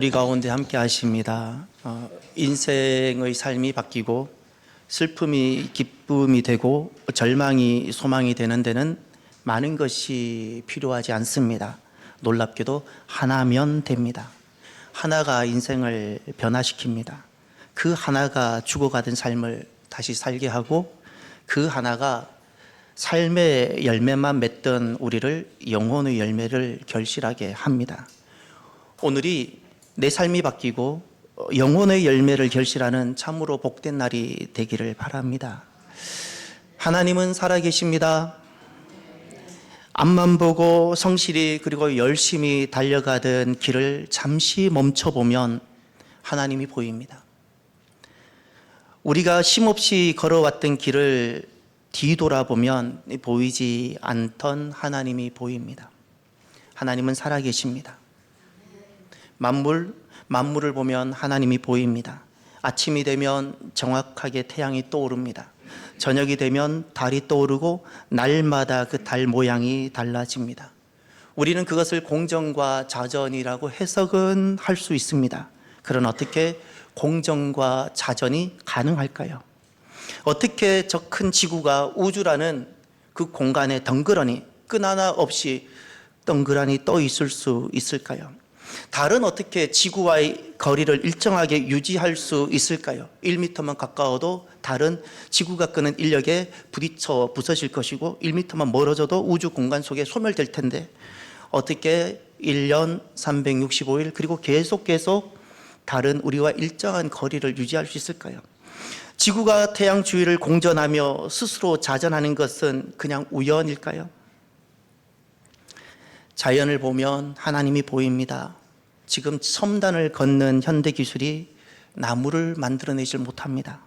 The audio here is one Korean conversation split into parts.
우리 가운데 함께 하십니다. 인생의 삶이 바뀌고 슬픔이 기쁨이 되고 절망이 소망이 되는 데는 많은 것이 필요하지 않습니다. 놀랍게도 하나면 됩니다. 하나가 인생을 변화시킵니다. 그 하나가 죽어가던 삶을 다시 살게 하고 그 하나가 삶의 열매만 맺던 우리를 영혼의 열매를 결실하게 합니다. 오늘이 내 삶이 바뀌고 영혼의 열매를 결실하는 참으로 복된 날이 되기를 바랍니다. 하나님은 살아계십니다. 앞만 보고 성실히 그리고 열심히 달려가던 길을 잠시 멈춰보면 하나님이 보입니다. 우리가 쉼없이 걸어왔던 길을 뒤돌아보면 보이지 않던 하나님이 보입니다. 하나님은 살아계십니다. 만물을 보면 하나님이 보입니다. 아침이 되면 정확하게 태양이 떠오릅니다. 저녁이 되면 달이 떠오르고 날마다 그 달 모양이 달라집니다. 우리는 그것을 공정과 자전이라고 해석은 할 수 있습니다. 그러나 어떻게 공정과 자전이 가능할까요? 어떻게 저 큰 지구가 우주라는 그 공간에 덩그러니 끈 하나 없이 덩그러니 떠 있을 수 있을까요? 달은 어떻게 지구와의 거리를 일정하게 유지할 수 있을까요? 1m만 가까워도 달은 지구가 끄는 인력에 부딪혀 부서질 것이고 1m만 멀어져도 우주 공간 속에 소멸될 텐데 어떻게 1년 365일 그리고 계속 달은 우리와 일정한 거리를 유지할 수 있을까요? 지구가 태양 주위를 공전하며 스스로 자전하는 것은 그냥 우연일까요? 자연을 보면 하나님이 보입니다. 지금 첨단을 걷는 현대기술이 나무를 만들어내질 못합니다.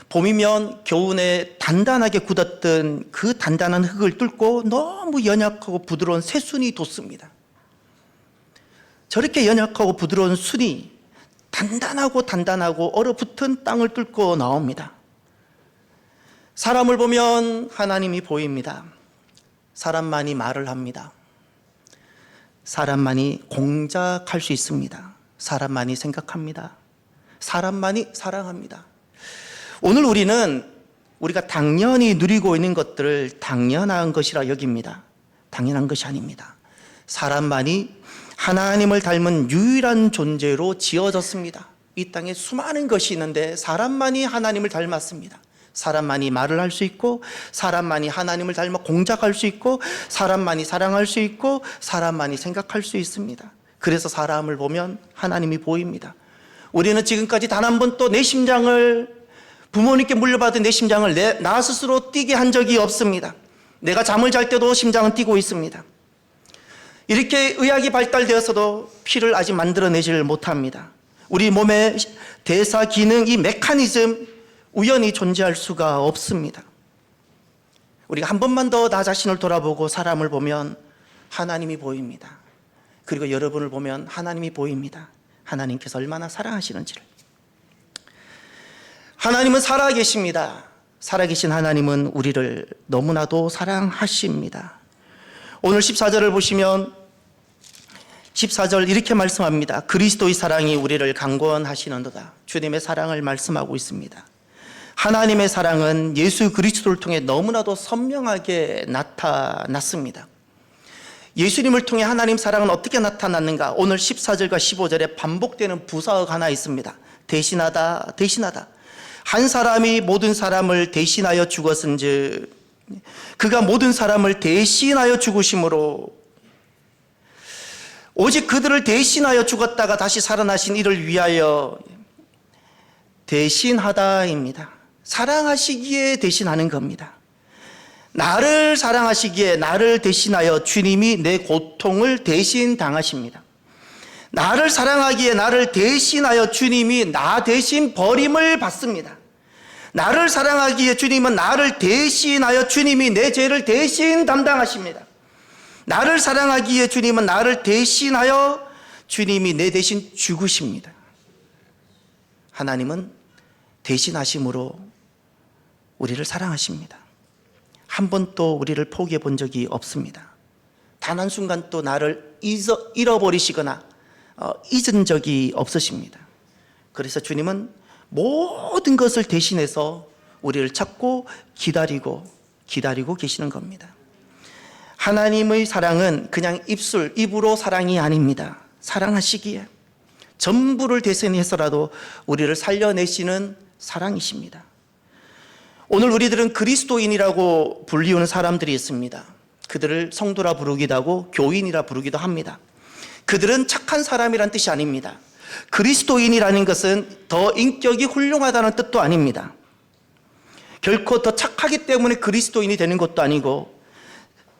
봄이면 겨우내 단단하게 굳었던 그 단단한 흙을 뚫고 너무 연약하고 부드러운 새순이 돋습니다. 저렇게 연약하고 부드러운 순이 단단하고 얼어붙은 땅을 뚫고 나옵니다. 사람을 보면 하나님이 보입니다. 사람만이 말을 합니다. 사람만이 공작할 수 있습니다. 사람만이 생각합니다. 사람만이 사랑합니다. 오늘 우리가 당연히 누리고 있는 것들을 당연한 것이라 여깁니다. 당연한 것이 아닙니다. 사람만이 하나님을 닮은 유일한 존재로 지어졌습니다. 이 땅에 수많은 것이 있는데 사람만이 하나님을 닮았습니다. 사람만이 말을 할 수 있고 사람만이 하나님을 닮아 공작할 수 있고 사람만이 사랑할 수 있고 사람만이 생각할 수 있습니다. 그래서 사람을 보면 하나님이 보입니다. 우리는 지금까지 단 한 번도 내 심장을 부모님께 물려받은 내 심장을 나 스스로 뛰게 한 적이 없습니다. 내가 잠을 잘 때도 심장은 뛰고 있습니다. 이렇게 의학이 발달되어서도 피를 아직 만들어내질 못합니다. 우리 몸의 대사 기능, 이 메커니즘 우연히 존재할 수가 없습니다. 우리가 한 번만 더 나 자신을 돌아보고 사람을 보면 하나님이 보입니다. 그리고 여러분을 보면 하나님이 보입니다. 하나님께서 얼마나 사랑하시는지를. 하나님은 살아계십니다. 살아계신 하나님은 우리를 너무나도 사랑하십니다. 오늘 14절을 보시면 14절 이렇게 말씀합니다. 그리스도의 사랑이 우리를 강권하시는도다. 주님의 사랑을 말씀하고 있습니다. 하나님의 사랑은 예수 그리스도를 통해 너무나도 선명하게 나타났습니다. 예수님을 통해 하나님 사랑은 어떻게 나타났는가? 오늘 14절과 15절에 반복되는 부사어가 하나 있습니다. 대신하다. 한 사람이 모든 사람을 대신하여 죽었은즉 그가 모든 사람을 대신하여 죽으심으로 오직 그들을 대신하여 죽었다가 다시 살아나신 이를 위하여 대신하다입니다. 사랑하시기에 대신하는 겁니다. 나를 사랑하시기에 나를 대신하여 주님이 내 고통을 대신 당하십니다. 나를 사랑하기에 나를 대신하여 주님이 나 대신 버림을 받습니다. 나를 사랑하기에 주님은 나를 대신하여 주님이 내 죄를 대신 담당하십니다. 나를 사랑하기에 주님은 나를 대신하여 주님이 내 대신 죽으십니다. 하나님은 대신하심으로 우리를 사랑하십니다. 한 번도 우리를 포기해 본 적이 없습니다. 단 한순간 또 나를 잃어버리시거나 잊은 적이 없으십니다. 그래서 주님은 모든 것을 대신해서 우리를 찾고 기다리고 계시는 겁니다. 하나님의 사랑은 그냥 입으로 사랑이 아닙니다. 사랑하시기에 전부를 대신해서라도 우리를 살려내시는 사랑이십니다. 오늘 우리들은 그리스도인이라고 불리우는 사람들이 있습니다. 그들을 성도라 부르기도 하고 교인이라 부르기도 합니다. 그들은 착한 사람이란 뜻이 아닙니다. 그리스도인이라는 것은 더 인격이 훌륭하다는 뜻도 아닙니다. 결코 더 착하기 때문에 그리스도인이 되는 것도 아니고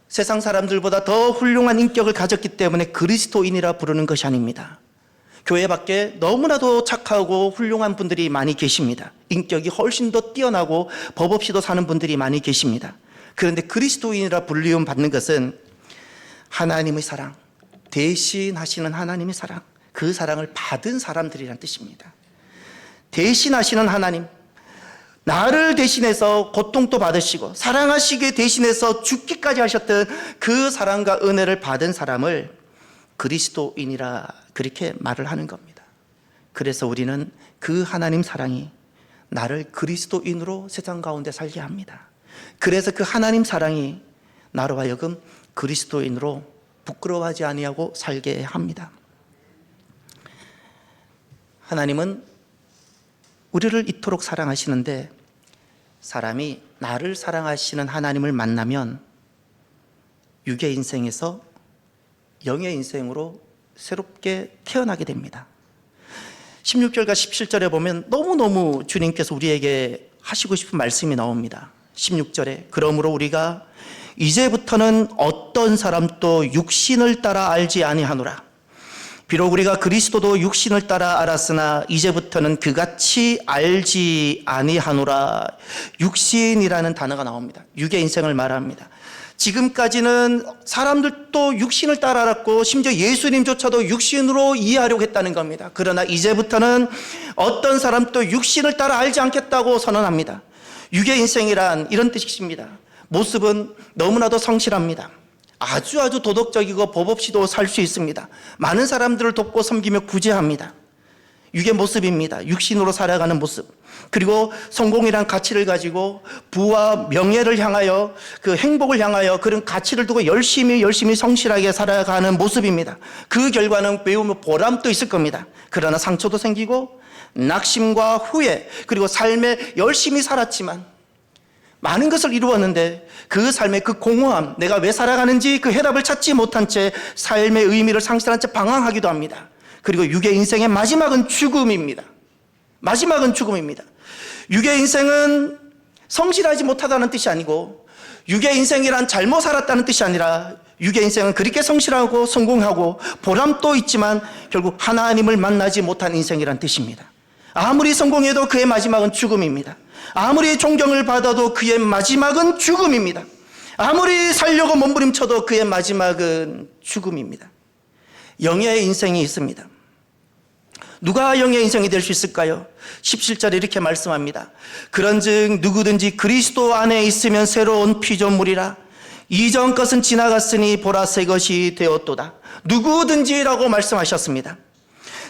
세상 사람들보다 더 훌륭한 인격을 가졌기 때문에 그리스도인이라 부르는 것이 아닙니다. 교회 밖에 너무나도 착하고 훌륭한 분들이 많이 계십니다. 인격이 훨씬 더 뛰어나고 법 없이도 사는 분들이 많이 계십니다. 그런데 그리스도인이라 불리움 받는 것은 하나님의 사랑, 대신하시는 하나님의 사랑, 그 사랑을 받은 사람들이란 뜻입니다. 대신하시는 하나님, 나를 대신해서 고통도 받으시고 사랑하시게 대신해서 죽기까지 하셨던 그 사랑과 은혜를 받은 사람을 그리스도인이라 그렇게 말을 하는 겁니다. 그래서 우리는 그 하나님 사랑이 나를 그리스도인으로 세상 가운데 살게 합니다. 그래서 그 하나님 사랑이 나로 하여금 그리스도인으로 부끄러워하지 아니하고 살게 합니다. 하나님은 우리를 이토록 사랑하시는데 사람이 나를 사랑하시는 하나님을 만나면 육의 인생에서 영의 인생으로 새롭게 태어나게 됩니다. 16절과 17절에 보면 너무너무 주님께서 우리에게 하시고 싶은 말씀이 나옵니다. 16절에 그러므로 우리가 이제부터는 어떤 사람도 육신을 따라 알지 아니하노라. 비록 우리가 그리스도도 육신을 따라 알았으나 이제부터는 그같이 알지 아니하노라. 육신이라는 단어가 나옵니다. 육의 인생을 말합니다. 지금까지는 사람들도 육신을 따라 알았고 심지어 예수님조차도 육신으로 이해하려고 했다는 겁니다. 그러나 이제부터는 어떤 사람도 육신을 따라 알지 않겠다고 선언합니다. 육의 인생이란 이런 뜻입니다. 모습은 너무나도 성실합니다. 아주 도덕적이고 법 없이도 살 수 있습니다. 많은 사람들을 돕고 섬기며 구제합니다. 육의 모습입니다. 육신으로 살아가는 모습. 그리고 성공이란 가치를 가지고 부와 명예를 향하여 그 행복을 향하여 그런 가치를 두고 열심히 성실하게 살아가는 모습입니다. 그 결과는 매우 보람도 있을 겁니다. 그러나 상처도 생기고 낙심과 후회 그리고 삶에 열심히 살았지만 많은 것을 이루었는데 그 삶의 그 공허함, 내가 왜 살아가는지 그 해답을 찾지 못한 채 삶의 의미를 상실한 채 방황하기도 합니다. 그리고 육의 인생의 마지막은 죽음입니다. 마지막은 죽음입니다. 육의 인생은 성실하지 못하다는 뜻이 아니고 육의 인생이란 잘못 살았다는 뜻이 아니라 육의 인생은 그렇게 성실하고 성공하고 보람도 있지만 결국 하나님을 만나지 못한 인생이란 뜻입니다. 아무리 성공해도 그의 마지막은 죽음입니다. 아무리 존경을 받아도 그의 마지막은 죽음입니다. 아무리 살려고 몸부림쳐도 그의 마지막은 죽음입니다. 영의 인생이 있습니다. 누가 영의 인생이 될 수 있을까요? 17절에 이렇게 말씀합니다. 그런즉 누구든지 그리스도 안에 있으면 새로운 피조물이라. 이전 것은 지나갔으니 보라 새 것이 되었도다. 누구든지라고 말씀하셨습니다.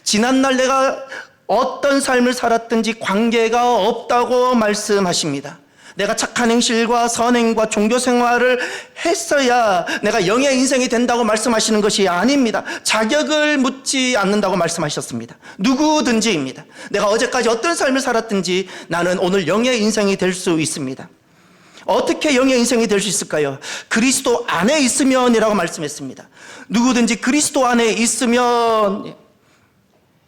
지난날 내가 어떤 삶을 살았든지 관계가 없다고 말씀하십니다. 내가 착한 행실과 선행과 종교 생활을 했어야 내가 영의 인생이 된다고 말씀하시는 것이 아닙니다. 자격을 묻지 않는다고 말씀하셨습니다. 누구든지입니다. 내가 어제까지 어떤 삶을 살았든지 나는 오늘 영의 인생이 될 수 있습니다. 어떻게 영의 인생이 될 수 있을까요? 그리스도 안에 있으면이라고 말씀했습니다. 누구든지 그리스도 안에 있으면,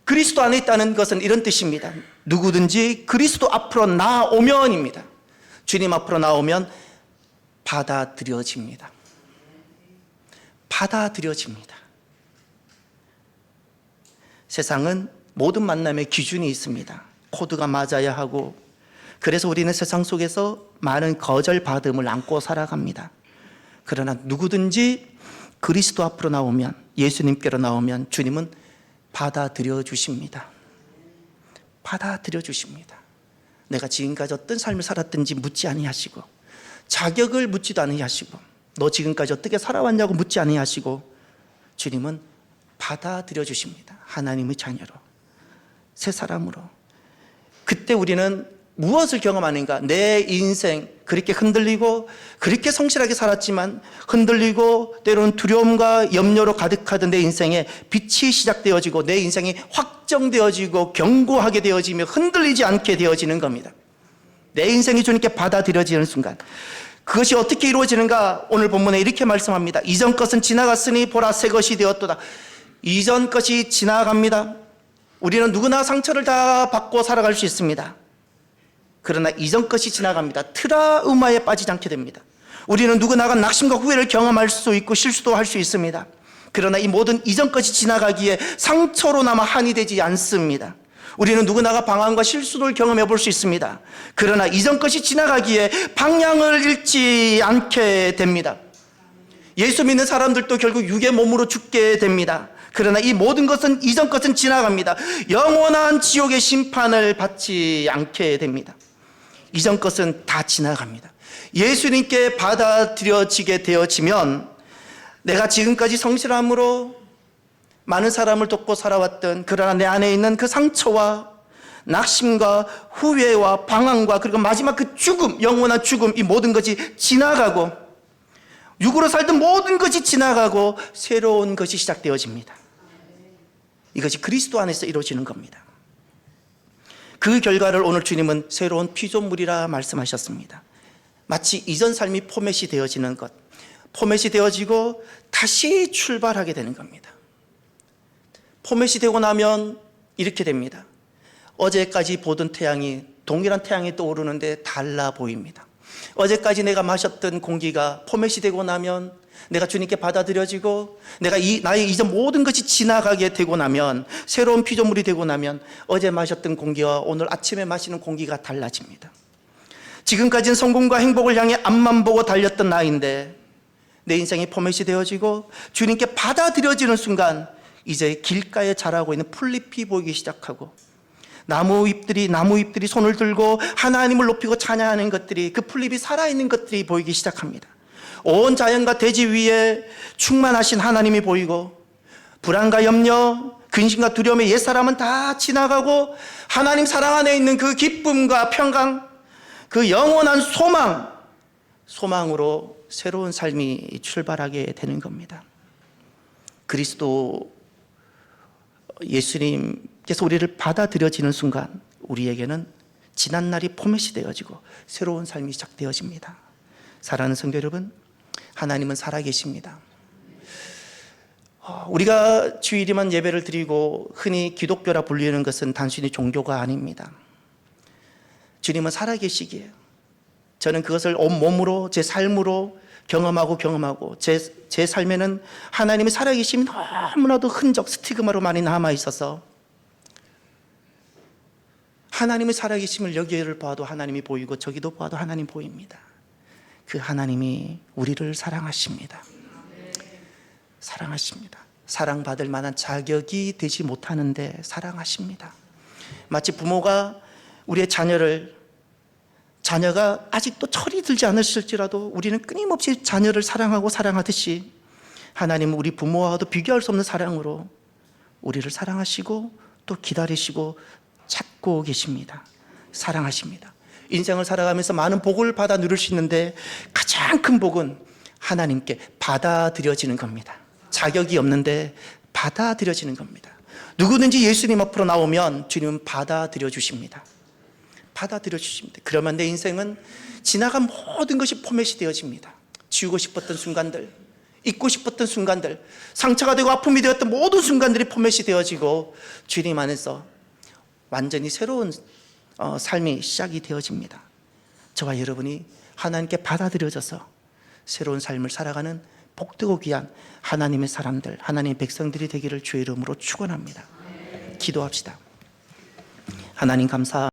그리스도 안에 있다는 것은 이런 뜻입니다. 누구든지 그리스도 앞으로 나오면입니다. 주님 앞으로 나오면 받아들여집니다. 받아들여집니다. 세상은 모든 만남의 기준이 있습니다. 코드가 맞아야 하고, 그래서 우리는 세상 속에서 많은 거절받음을 안고 살아갑니다. 그러나 누구든지 그리스도 앞으로 나오면, 예수님께로 나오면 주님은 받아들여 주십니다. 받아들여 주십니다. 내가 지금까지 어떤 삶을 살았든지 묻지 아니하시고, 자격을 묻지도 아니하시고, 너 지금까지 어떻게 살아왔냐고 묻지 아니하시고, 주님은 받아들여 주십니다. 하나님의 자녀로, 새 사람으로. 그때 우리는 무엇을 경험하는가? 내 인생 그렇게 흔들리고 그렇게 성실하게 살았지만 흔들리고 때로는 두려움과 염려로 가득하던 내 인생에 빛이 시작되어지고 내 인생이 확정되어지고 견고하게 되어지며 흔들리지 않게 되어지는 겁니다. 내 인생이 주님께 받아들여지는 순간, 그것이 어떻게 이루어지는가? 오늘 본문에 이렇게 말씀합니다. 이전 것은 지나갔으니 보라 새 것이 되었도다. 이전 것이 지나갑니다. 우리는 누구나 상처를 다 받고 살아갈 수 있습니다. 그러나 이전 것이 지나갑니다. 트라우마에 빠지지 않게 됩니다. 우리는 누구나가 낙심과 후회를 경험할 수 있고 실수도 할 수 있습니다. 그러나 이 모든 이전 것이 지나가기에 상처로 남아 한이 되지 않습니다. 우리는 누구나가 방황과 실수를 경험해 볼 수 있습니다. 그러나 이전 것이 지나가기에 방향을 잃지 않게 됩니다. 예수 믿는 사람들도 결국 육의 몸으로 죽게 됩니다. 그러나 이 모든 것은, 이전 것은 지나갑니다. 영원한 지옥의 심판을 받지 않게 됩니다. 이전 것은 다 지나갑니다. 예수님께 받아들여지게 되어지면 내가 지금까지 성실함으로 많은 사람을 돕고 살아왔던, 그러나 내 안에 있는 그 상처와 낙심과 후회와 방황과 그리고 마지막 그 죽음, 영원한 죽음, 이 모든 것이 지나가고 육으로 살던 모든 것이 지나가고 새로운 것이 시작되어집니다. 이것이 그리스도 안에서 이루어지는 겁니다. 그 결과를 오늘 주님은 새로운 피조물이라 말씀하셨습니다. 마치 이전 삶이 포맷이 되어지는 것, 포맷이 되어지고 다시 출발하게 되는 겁니다. 포맷이 되고 나면 이렇게 됩니다. 어제까지 보던 태양이, 동일한 태양이 떠오르는데 달라 보입니다. 어제까지 내가 마셨던 공기가 포맷이 되고 나면, 내가 주님께 받아들여지고 내가 나의 이전 모든 것이 지나가게 되고 나면, 새로운 피조물이 되고 나면 어제 마셨던 공기와 오늘 아침에 마시는 공기가 달라집니다. 지금까지는 성공과 행복을 향해 앞만 보고 달렸던 나인데 내 인생이 포맷이 되어지고 주님께 받아들여지는 순간 이제 길가에 자라고 있는 풀잎이 보이기 시작하고 나무 잎들이 손을 들고 하나님을 높이고 찬양하는 것들이, 그 풀잎이 살아있는 것들이 보이기 시작합니다. 온 자연과 대지 위에 충만하신 하나님이 보이고 불안과 염려, 근심과 두려움의 옛사람은 다 지나가고 하나님 사랑 안에 있는 그 기쁨과 평강, 그 영원한 소망으로 새로운 삶이 출발하게 되는 겁니다. 그리스도 예수님께서 우리를 받아들여지는 순간 우리에게는 지난 날이 포맷이 되어지고 새로운 삶이 시작되어집니다. 사랑하는 성도 여러분, 하나님은 살아계십니다. 우리가 주일에만 예배를 드리고 흔히 기독교라 불리는 것은 단순히 종교가 아닙니다. 주님은 살아계시기에 저는 그것을 온몸으로, 제 삶으로 경험하고 제 삶에는 하나님의 살아계심이 너무나도 흔적, 스티그마로 많이 남아있어서 하나님의 살아계심을 여기를 봐도 하나님이 보이고 저기도 봐도 하나님 보입니다. 그 하나님이 우리를 사랑하십니다. 사랑하십니다. 사랑받을 만한 자격이 되지 못하는데 사랑하십니다. 마치 부모가 우리의 자녀가 아직도 철이 들지 않으실지라도 우리는 끊임없이 자녀를 사랑하고 사랑하듯이 하나님은 우리 부모와도 비교할 수 없는 사랑으로 우리를 사랑하시고 또 기다리시고 찾고 계십니다. 사랑하십니다. 인생을 살아가면서 많은 복을 받아 누릴 수 있는데 가장 큰 복은 하나님께 받아들여지는 겁니다. 자격이 없는데 받아들여지는 겁니다. 누구든지 예수님 앞으로 나오면 주님은 받아들여 주십니다. 받아들여 주십니다. 그러면 내 인생은 지나간 모든 것이 포맷이 되어집니다. 지우고 싶었던 순간들, 잊고 싶었던 순간들, 상처가 되고 아픔이 되었던 모든 순간들이 포맷이 되어지고 주님 안에서 완전히 새로운 삶이 시작이 되어집니다. 저와 여러분이 하나님께 받아들여져서 새로운 삶을 살아가는 복되고 귀한 하나님의 사람들, 하나님의 백성들이 되기를 주의 이름으로 축원합니다. 기도합시다. 하나님 감사